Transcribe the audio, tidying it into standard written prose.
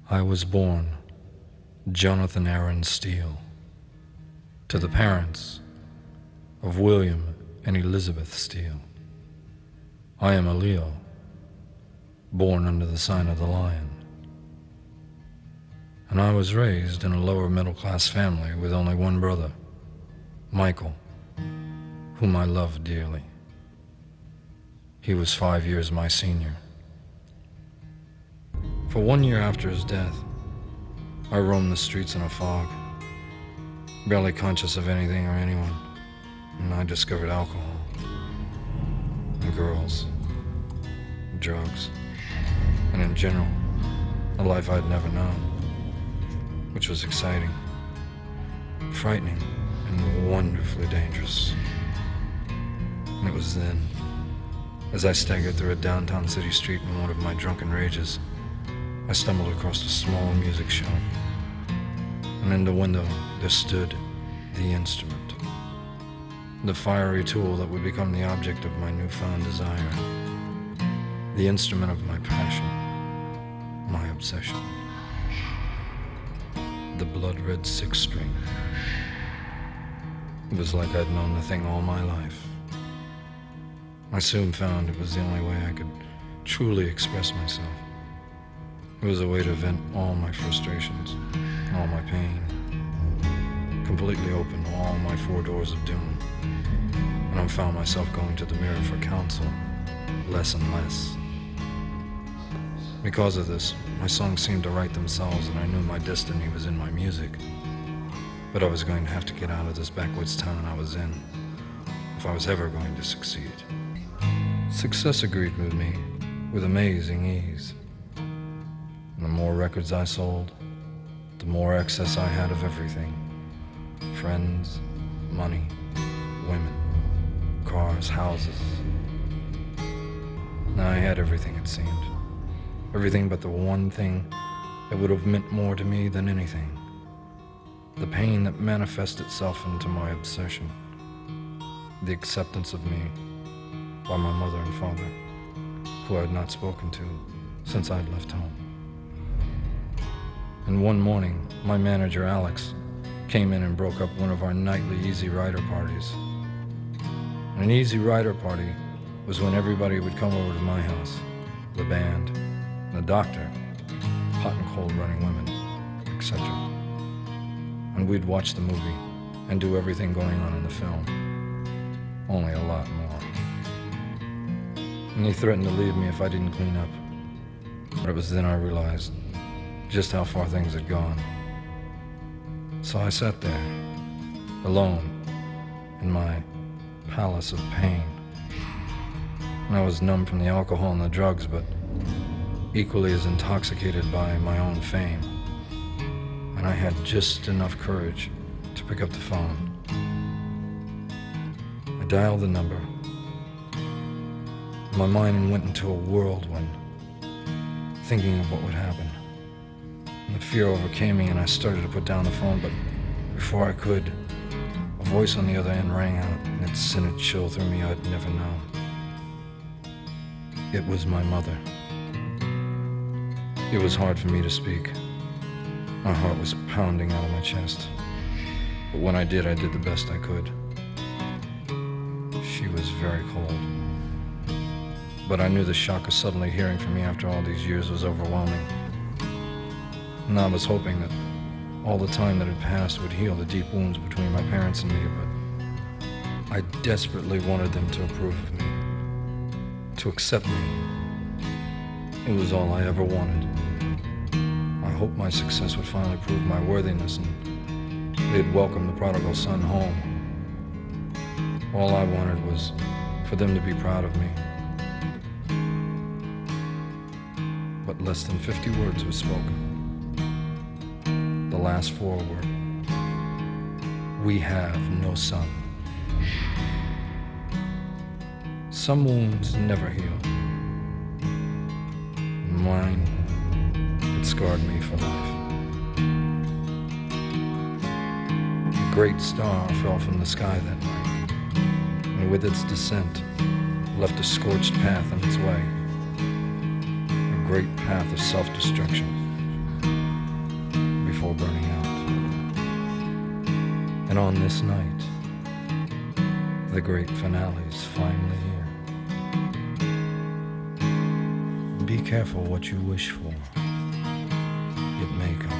I was born Jonathan Aaron Steele to the parents of William and Elizabeth Steele. I am a Leo, born under the sign of the lion. And I was raised in a lower middle class family with only one brother, Michael, whom I loved dearly. He was 5 years my senior. For 1 year after his death, I roamed the streets in a fog, barely conscious of anything or anyone, and I discovered alcohol, and girls, and drugs, and in general, a life I'd never known, which was exciting, frightening, and wonderfully dangerous. And it was then, as I staggered through a downtown city street in one of my drunken rages, I stumbled across a small music shop, and in the window there stood the instrument, the fiery tool that would become the object of my newfound desire, the instrument of my passion, my obsession, the blood-red six-string. It was like I'd known the thing all my life. I soon found it was the only way I could truly express myself. It was a way to vent all my frustrations, all my pain, completely open all my four doors of doom. And I found myself going to the mirror for counsel, less and less. Because of this, my songs seemed to write themselves, and I knew my destiny was in my music. But I was going to have to get out of this backwoods town I was in, if I was ever going to succeed. Success agreed with me with amazing ease. And the more records I sold, the more excess I had of everything. Friends, money, women, cars, houses. Now I had everything, it seemed. Everything but the one thing that would have meant more to me than anything. The pain that manifested itself into my obsession. The acceptance of me by my mother and father, who I had not spoken to since I'd left home. And one morning, my manager, Alex, came in and broke up one of our nightly Easy Rider parties. And an Easy Rider party was when everybody would come over to my house, the band, the doctor, hot and cold running women, etc. And we'd watch the movie and do everything going on in the film, only a lot more. And he threatened to leave me if I didn't clean up. But it was then I realized just how far things had gone. So I sat there, alone, in my palace of pain. And I was numb from the alcohol and the drugs, but equally as intoxicated by my own fame. And I had just enough courage to pick up the phone. I dialed the number. My mind went into a whirlwind, thinking of what would happen. And the fear overcame me and I started to put down the phone, but before I could, a voice on the other end rang out and it sent a chill through me I'd never known. It was my mother. It was hard for me to speak. My heart was pounding out of my chest. But when I did the best I could. She was very cold. But I knew the shock of suddenly hearing from me after all these years was overwhelming. And I was hoping that all the time that had passed would heal the deep wounds between my parents and me, but I desperately wanted them to approve of me, to accept me. It was all I ever wanted. I hoped my success would finally prove my worthiness and they'd welcome the prodigal son home. All I wanted was for them to be proud of me. But less than 50 words were spoken. The last four were, "We have no son." Some wounds never heal. Mine, it scarred me for life. A great star fell from the sky that night, and with its descent, left a scorched path in its way. A great path of self-destruction. before burning out. And on this night, the great finale's finally here. Be careful what you wish for. It may come.